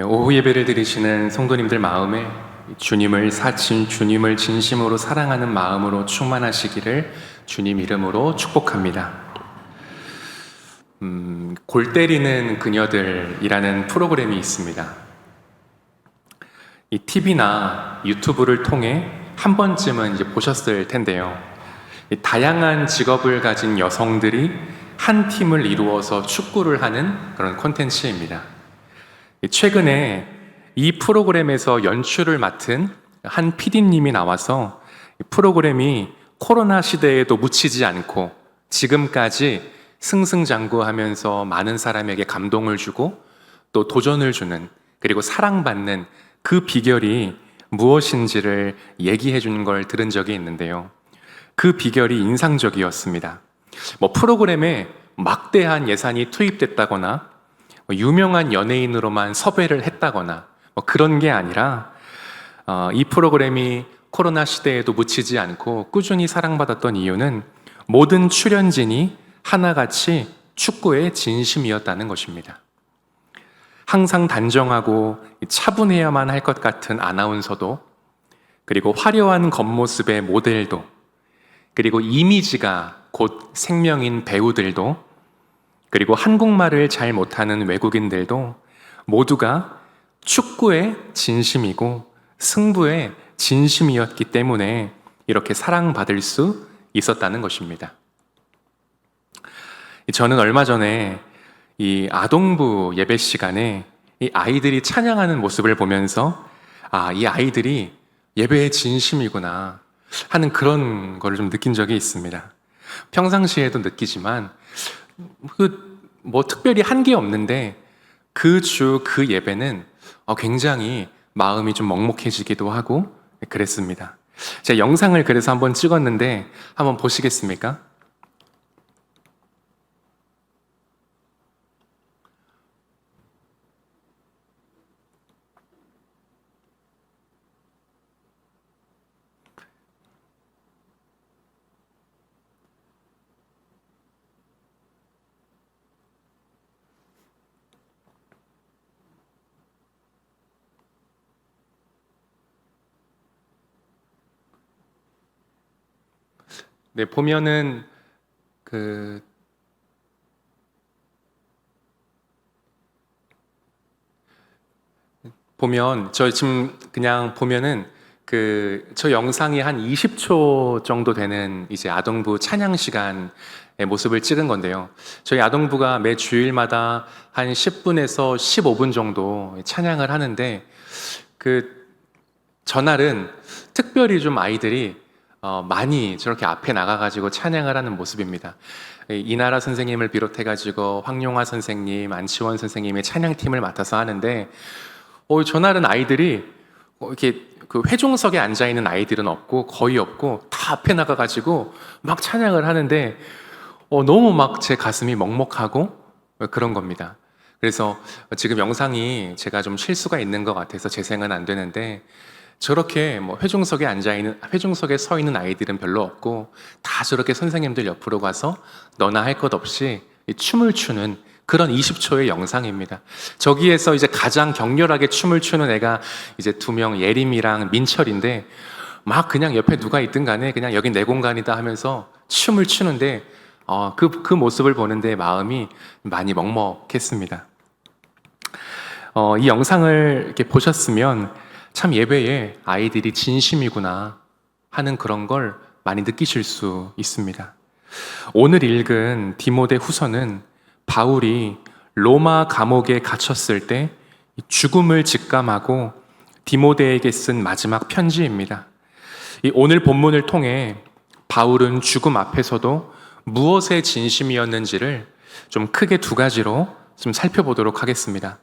오후 예배를 드리시는 성도님들 마음에 주님을 주님을 진심으로 사랑하는 마음으로 충만하시기를 주님 이름으로 축복합니다. 골 때리는 그녀들이라는 프로그램이 있습니다. 이 TV나 유튜브를 통해 한 번쯤은 이제 보셨을 텐데요. 다양한 직업을 가진 여성들이 한 팀을 이루어서 축구를 하는 그런 콘텐츠입니다. 최근에 이 프로그램에서 연출을 맡은 한 PD님이 나와서 프로그램이 코로나 시대에도 묻히지 않고 지금까지 승승장구하면서 많은 사람에게 감동을 주고 또 도전을 주는, 그리고 사랑받는 그 비결이 무엇인지를 얘기해 주는 걸 들은 적이 있는데요. 그 비결이 인상적이었습니다. 프로그램에 막대한 예산이 투입됐다거나 유명한 연예인으로만 섭외를 했다거나 그런 게 아니라 이 프로그램이 코로나 시대에도 묻히지 않고 꾸준히 사랑받았던 이유는 모든 출연진이 하나같이 축구의 진심이었다는 것입니다. 항상 단정하고 차분해야만 할 것 같은 아나운서도, 그리고 화려한 겉모습의 모델도, 그리고 이미지가 곧 생명인 배우들도, 그리고 한국말을 잘 못하는 외국인들도 모두가 축구의 진심이고 승부의 진심이었기 때문에 이렇게 사랑받을 수 있었다는 것입니다. 저는 얼마 전에 이 아동부 예배 시간에 이 아이들이 찬양하는 모습을 보면서 이 아이들이 예배의 진심이구나 하는 그런 걸 좀 느낀 적이 있습니다. 평상시에도 느끼지만 특별히 한 게 없는데 그 주 그 예배는 굉장히 마음이 좀 먹먹해지기도 하고 그랬습니다. 제가 영상을 그래서 한번 찍었는데 한번 보시겠습니까? 네, 보면은 저 지금 그냥 보면은 저 영상이 한 20초 정도 되는 이제 아동부 찬양 시간의 모습을 찍은 건데요. 저희 아동부가 매 주일마다 한 10분에서 15분 정도 찬양을 하는데 전날은 특별히 좀 아이들이 많이 저렇게 앞에 나가가지고 찬양을 하는 모습입니다. 이나라 선생님을 비롯해가지고 황용화 선생님, 안치원 선생님의 찬양팀을 맡아서 하는데 전날은 아이들이 이렇게 회중석에 앉아있는 아이들은 없고 거의 없고 다 앞에 나가가지고 막 찬양을 하는데 너무 막 제 가슴이 먹먹하고 그런 겁니다. 그래서 지금 영상이 제가 좀 실수가 있는 것 같아서 재생은 안 되는데 저렇게 회중석에 서 있는 아이들은 별로 없고 다 저렇게 선생님들 옆으로 가서 너나 할 것 없이 춤을 추는 그런 20초의 영상입니다. 저기에서 이제 가장 격렬하게 춤을 추는 애가 이제 2명, 예림이랑 민철인데 막 그냥 옆에 누가 있든 간에 그냥 여긴 내 공간이다 하면서 춤을 추는데 그 모습을 보는데 마음이 많이 먹먹했습니다. 이 영상을 이렇게 보셨으면 참 예배에 아이들이 진심이구나 하는 그런 걸 많이 느끼실 수 있습니다. 오늘 읽은 디모데 후서는 바울이 로마 감옥에 갇혔을 때 죽음을 직감하고 디모데에게 쓴 마지막 편지입니다. 오늘 본문을 통해 바울은 죽음 앞에서도 무엇의 진심이었는지를 좀 크게 2가지로 좀 살펴보도록 하겠습니다.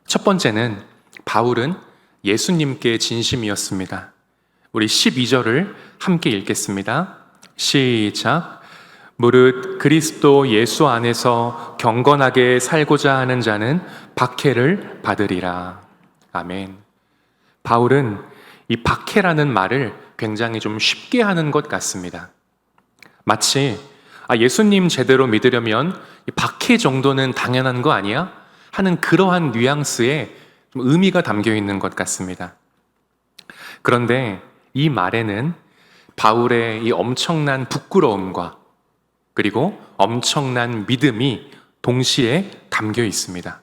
첫 번째는 바울은 예수님께 진심이었습니다. 우리 12절을 함께 읽겠습니다. 시작. 무릇 그리스도 예수 안에서 경건하게 살고자 하는 자는 박해를 받으리라. 아멘. 바울은 이 박해라는 말을 굉장히 좀 쉽게 하는 것 같습니다. 마치 예수님 제대로 믿으려면 이 박해 정도는 당연한 거 아니야? 하는 그러한 뉘앙스의 좀 의미가 담겨 있는 것 같습니다. 그런데 이 말에는 바울의 이 엄청난 부끄러움과 그리고 엄청난 믿음이 동시에 담겨 있습니다.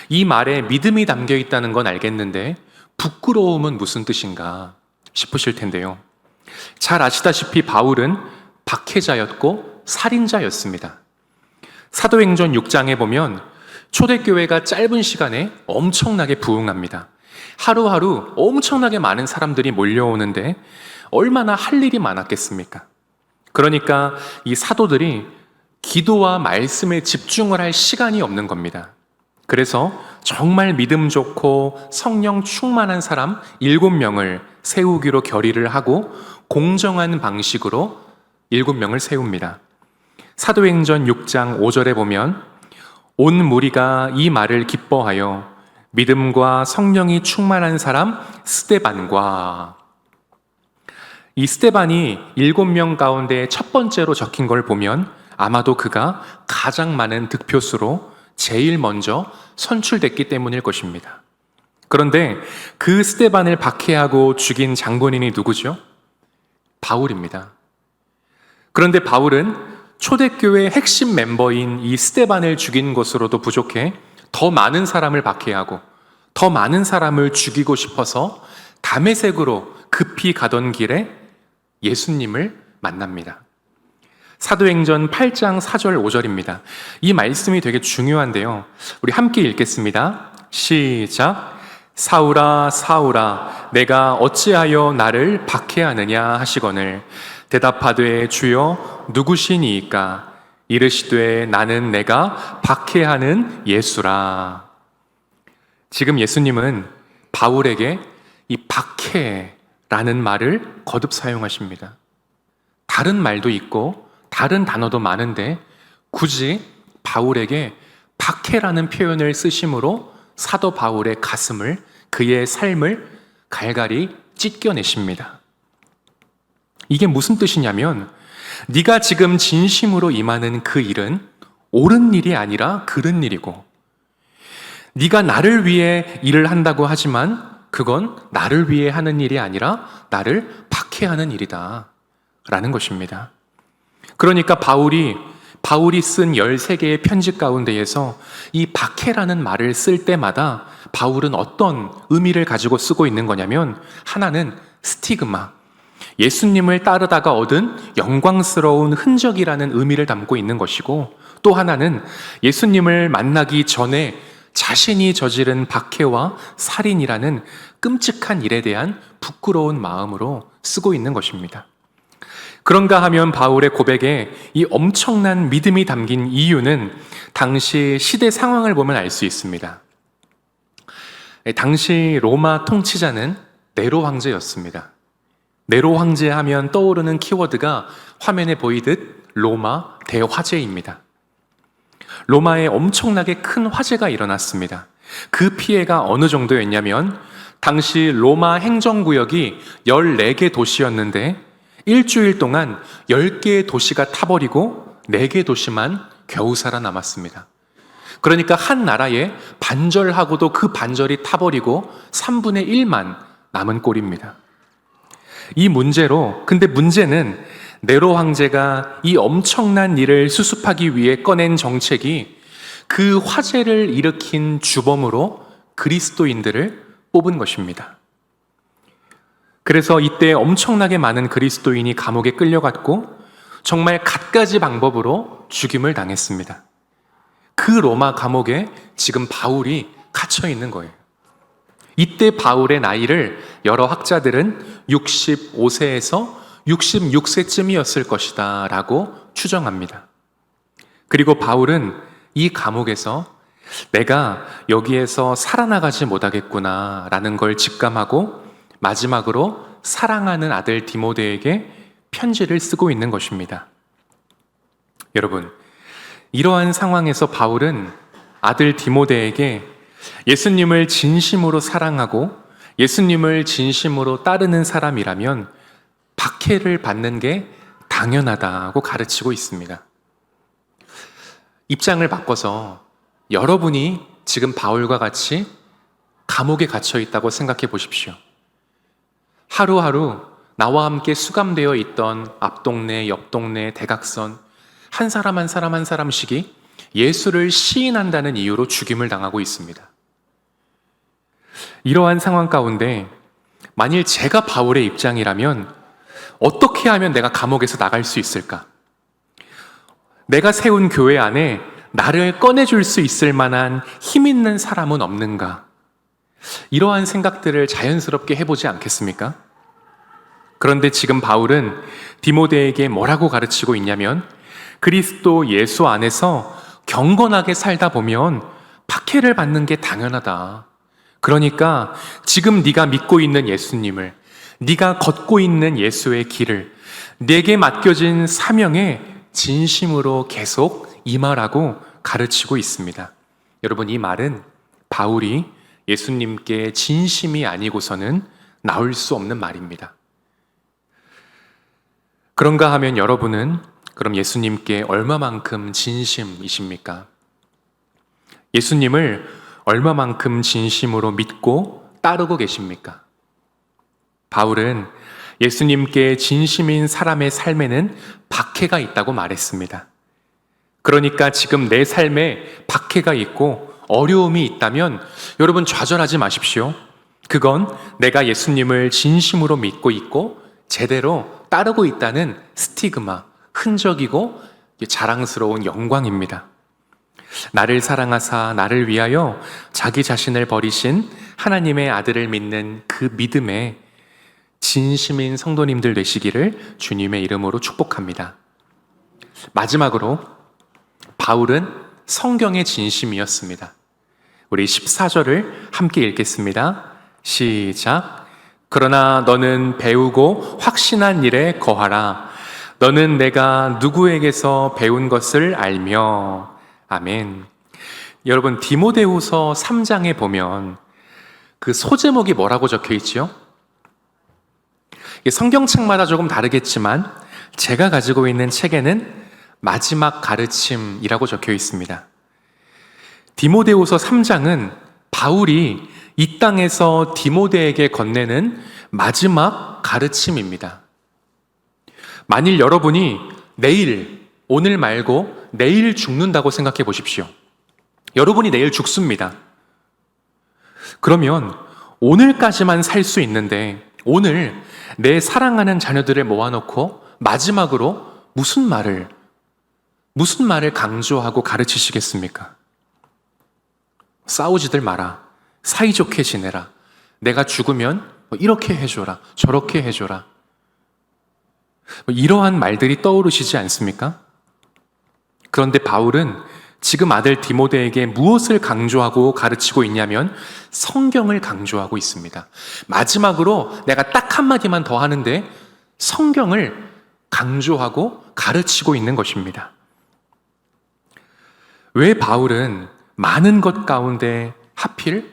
이 말에 믿음이 담겨 있다는 건 알겠는데 부끄러움은 무슨 뜻인가 싶으실 텐데요. 잘 아시다시피 바울은 박해자였고 살인자였습니다. 사도행전 6장에 보면 초대교회가 짧은 시간에 엄청나게 부흥합니다. 하루하루 엄청나게 많은 사람들이 몰려오는데 얼마나 할 일이 많았겠습니까? 그러니까 이 사도들이 기도와 말씀에 집중을 할 시간이 없는 겁니다. 그래서 정말 믿음 좋고 성령 충만한 사람 7명을 세우기로 결의를 하고 공정한 방식으로 7명을 세웁니다. 사도행전 6장 5절에 보면 온 무리가 이 말을 기뻐하여 믿음과 성령이 충만한 사람 스데반과, 이 스데반이 7명 가운데 첫 번째로 적힌 걸 보면 아마도 그가 가장 많은 득표수로 제일 먼저 선출됐기 때문일 것입니다. 그런데 그 스데반을 박해하고 죽인 장본인이 누구죠? 바울입니다. 그런데 바울은 초대교회 핵심 멤버인 이 스데반을 죽인 것으로도 부족해 더 많은 사람을 박해하고 더 많은 사람을 죽이고 싶어서 다메섹으로 급히 가던 길에 예수님을 만납니다. 사도행전 8장 4절 5절입니다. 이 말씀이 되게 중요한데요. 우리 함께 읽겠습니다. 시작. 사울아 사울아 내가 어찌하여 나를 박해하느냐 하시거늘 대답하되 주여 누구시니이까 이르시되 나는 내가 박해하는 예수라. 지금 예수님은 바울에게 이 박해라는 말을 거듭 사용하십니다. 다른 말도 있고 다른 단어도 많은데 굳이 바울에게 박해라는 표현을 쓰심으로 사도 바울의 가슴을, 그의 삶을 갈갈이 찢겨내십니다. 이게 무슨 뜻이냐면 네가 지금 진심으로 임하는 그 일은 옳은 일이 아니라 그른 일이고, 네가 나를 위해 일을 한다고 하지만 그건 나를 위해 하는 일이 아니라 나를 박해하는 일이다 라는 것입니다. 그러니까 바울이 쓴 13개의 편지 가운데에서 이 박해라는 말을 쓸 때마다 바울은 어떤 의미를 가지고 쓰고 있는 거냐면, 하나는 스티그마, 예수님을 따르다가 얻은 영광스러운 흔적이라는 의미를 담고 있는 것이고, 또 하나는 예수님을 만나기 전에 자신이 저지른 박해와 살인이라는 끔찍한 일에 대한 부끄러운 마음으로 쓰고 있는 것입니다. 그런가 하면 바울의 고백에 이 엄청난 믿음이 담긴 이유는 당시 시대 상황을 보면 알 수 있습니다. 당시 로마 통치자는 네로 황제였습니다. 네로 황제 하면 떠오르는 키워드가 화면에 보이듯 로마 대화재입니다. 로마에 엄청나게 큰 화재가 일어났습니다. 그 피해가 어느 정도였냐면 당시 로마 행정구역이 14개 도시였는데 일주일 동안 10개의 도시가 타버리고 4개 도시만 겨우 살아남았습니다. 그러니까 한 나라에 반절하고도 그 반절이 타버리고 3분의 1만 남은 꼴입니다. 이 문제로, 근데 문제는 네로 황제가 이 엄청난 일을 수습하기 위해 꺼낸 정책이 그 화재를 일으킨 주범으로 그리스도인들을 뽑은 것입니다. 그래서 이때 엄청나게 많은 그리스도인이 감옥에 끌려갔고 정말 갖가지 방법으로 죽임을 당했습니다. 그 로마 감옥에 지금 바울이 갇혀 있는 거예요. 이때 바울의 나이를 여러 학자들은 65세에서 66세쯤이었을 것이다 라고 추정합니다. 그리고 바울은 이 감옥에서 내가 여기에서 살아나가지 못하겠구나 라는 걸 직감하고 마지막으로 사랑하는 아들 디모데에게 편지를 쓰고 있는 것입니다. 여러분, 이러한 상황에서 바울은 아들 디모데에게 예수님을 진심으로 사랑하고 예수님을 진심으로 따르는 사람이라면 박해를 받는 게 당연하다고 가르치고 있습니다. 입장을 바꿔서 여러분이 지금 바울과 같이 감옥에 갇혀 있다고 생각해 보십시오. 하루하루 나와 함께 수감되어 있던 앞동네, 옆동네, 대각선 한 사람 한 사람 한 사람씩이 예수를 시인한다는 이유로 죽임을 당하고 있습니다. 이러한 상황 가운데 만일 제가 바울의 입장이라면 어떻게 하면 내가 감옥에서 나갈 수 있을까? 내가 세운 교회 안에 나를 꺼내줄 수 있을 만한 힘 있는 사람은 없는가? 이러한 생각들을 자연스럽게 해보지 않겠습니까? 그런데 지금 바울은 디모데에게 뭐라고 가르치고 있냐면 그리스도 예수 안에서 경건하게 살다 보면 박해를 받는 게 당연하다. 그러니까 지금 네가 믿고 있는 예수님을, 네가 걷고 있는 예수의 길을, 내게 맡겨진 사명에 진심으로 계속 임하라고 가르치고 있습니다. 여러분, 이 말은 바울이 예수님께 진심이 아니고서는 나올 수 없는 말입니다. 그런가 하면 여러분은 그럼 예수님께 얼마만큼 진심이십니까? 예수님을 얼마만큼 진심으로 믿고 따르고 계십니까? 바울은 예수님께 진심인 사람의 삶에는 박해가 있다고 말했습니다. 그러니까 지금 내 삶에 박해가 있고 어려움이 있다면 여러분 좌절하지 마십시오. 그건 내가 예수님을 진심으로 믿고 있고 제대로 따르고 있다는 스티그마, 흔적이고 자랑스러운 영광입니다. 나를 사랑하사 나를 위하여 자기 자신을 버리신 하나님의 아들을 믿는 그 믿음에 진심인 성도님들 되시기를 주님의 이름으로 축복합니다. 마지막으로 바울은 성경의 진심이었습니다. 우리 14절을 함께 읽겠습니다. 시작. 그러나 너는 배우고 확신한 일에 거하라. 너는 내가 누구에게서 배운 것을 알며. 아멘. 여러분, 디모데후서 3장에 보면 그 소제목이 뭐라고 적혀 있지요? 성경책마다 조금 다르겠지만 제가 가지고 있는 책에는 마지막 가르침이라고 적혀 있습니다. 디모데후서 3장은 바울이 이 땅에서 디모데에게 건네는 마지막 가르침입니다. 만일 여러분이 내일, 오늘 말고 내일 죽는다고 생각해 보십시오. 여러분이 내일 죽습니다. 그러면 오늘까지만 살 수 있는데 오늘 내 사랑하는 자녀들을 모아놓고 마지막으로 무슨 말을 강조하고 가르치시겠습니까? 싸우지들 마라. 사이좋게 지내라. 내가 죽으면 이렇게 해줘라. 저렇게 해줘라. 이러한 말들이 떠오르시지 않습니까? 그런데 바울은 지금 아들 디모데에게 무엇을 강조하고 가르치고 있냐면 성경을 강조하고 있습니다. 마지막으로 내가 딱 한마디만 더 하는데 성경을 강조하고 가르치고 있는 것입니다. 왜 바울은 많은 것 가운데 하필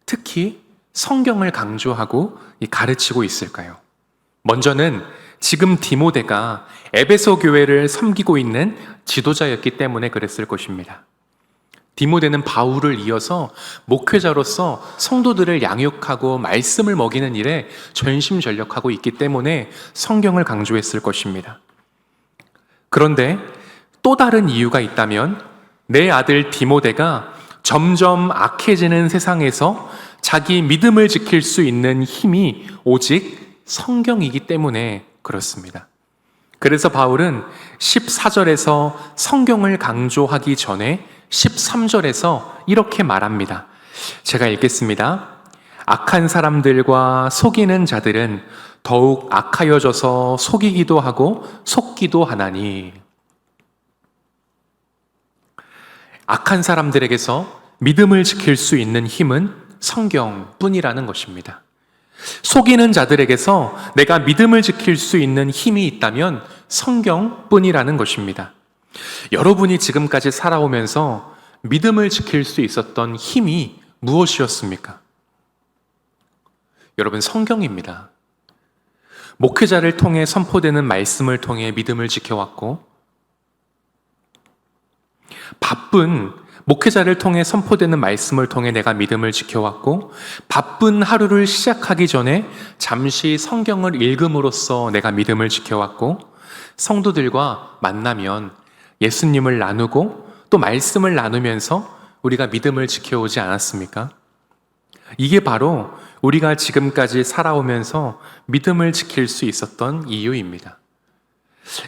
특히 성경을 강조하고 가르치고 있을까요? 먼저는 지금 디모데가 에베소 교회를 섬기고 있는 지도자였기 때문에 그랬을 것입니다. 디모데는 바울을 이어서 목회자로서 성도들을 양육하고 말씀을 먹이는 일에 전심전력하고 있기 때문에 성경을 강조했을 것입니다. 그런데 또 다른 이유가 있다면 내 아들 디모데가 점점 악해지는 세상에서 자기 믿음을 지킬 수 있는 힘이 오직 성경이기 때문에 그렇습니다. 그래서 바울은 14절에서 성경을 강조하기 전에 13절에서 이렇게 말합니다. 제가 읽겠습니다. 악한 사람들과 속이는 자들은 더욱 악하여져서 속이기도 하고 속기도 하나니. 악한 사람들에게서 믿음을 지킬 수 있는 힘은 성경뿐이라는 것입니다. 속이는 자들에게서 내가 믿음을 지킬 수 있는 힘이 있다면 성경뿐이라는 것입니다. 여러분이 지금까지 살아오면서 믿음을 지킬 수 있었던 힘이 무엇이었습니까? 여러분, 성경입니다. 목회자를 통해 선포되는 말씀을 통해 믿음을 지켜왔고, 바쁜 목회자를 통해 선포되는 말씀을 통해 내가 믿음을 지켜왔고, 바쁜 하루를 시작하기 전에 잠시 성경을 읽음으로써 내가 믿음을 지켜왔고, 성도들과 만나면 예수님을 나누고 또 말씀을 나누면서 우리가 믿음을 지켜오지 않았습니까? 이게 바로 우리가 지금까지 살아오면서 믿음을 지킬 수 있었던 이유입니다.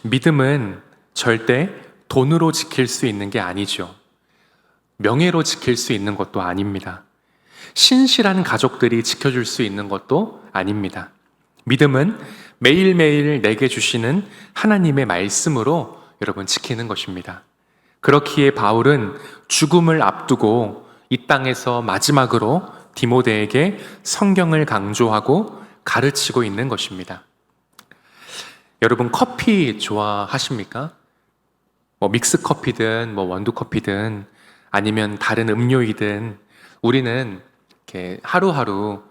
믿음은 절대 돈으로 지킬 수 있는 게 아니죠. 명예로 지킬 수 있는 것도 아닙니다. 신실한 가족들이 지켜줄 수 있는 것도 아닙니다. 믿음은 매일매일 내게 주시는 하나님의 말씀으로 여러분 지키는 것입니다. 그렇기에 바울은 죽음을 앞두고 이 땅에서 마지막으로 디모데에게 성경을 강조하고 가르치고 있는 것입니다. 여러분 커피 좋아하십니까? 믹스 커피든 원두 커피든 아니면 다른 음료이든 우리는 이렇게 하루하루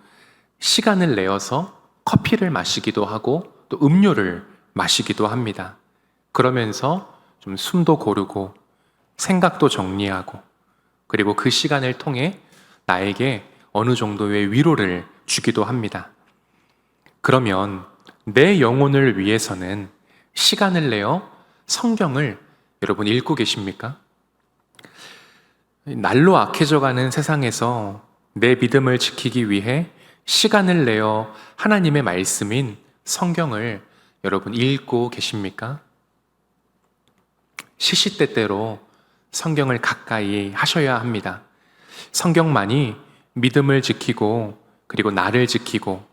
시간을 내어서 커피를 마시기도 하고 또 음료를 마시기도 합니다. 그러면서 좀 숨도 고르고 생각도 정리하고 그리고 그 시간을 통해 나에게 어느 정도의 위로를 주기도 합니다. 그러면 내 영혼을 위해서는 시간을 내어 성경을 여러분 읽고 계십니까? 날로 악해져가는 세상에서 내 믿음을 지키기 위해 시간을 내어 하나님의 말씀인 성경을 여러분 읽고 계십니까? 시시때때로 성경을 가까이 하셔야 합니다. 성경만이 믿음을 지키고 그리고 나를 지키고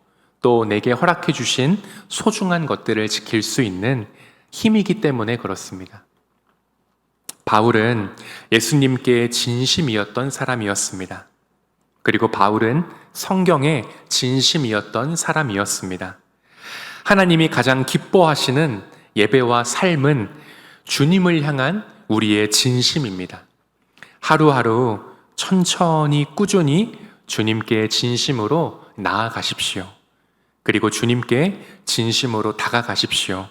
또 내게 허락해 주신 소중한 것들을 지킬 수 있는 힘이기 때문에 그렇습니다. 바울은 예수님께 진심이었던 사람이었습니다. 그리고 바울은 성경에 진심이었던 사람이었습니다. 하나님이 가장 기뻐하시는 예배와 삶은 주님을 향한 우리의 진심입니다. 하루하루 천천히 꾸준히 주님께 진심으로 나아가십시오. 그리고 주님께 진심으로 다가가십시오.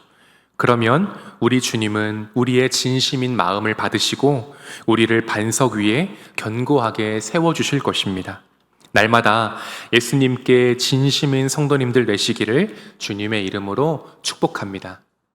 그러면 우리 주님은 우리의 진심인 마음을 받으시고 우리를 반석 위에 견고하게 세워주실 것입니다. 날마다 예수님께 진심인 성도님들 되시기를 주님의 이름으로 축복합니다.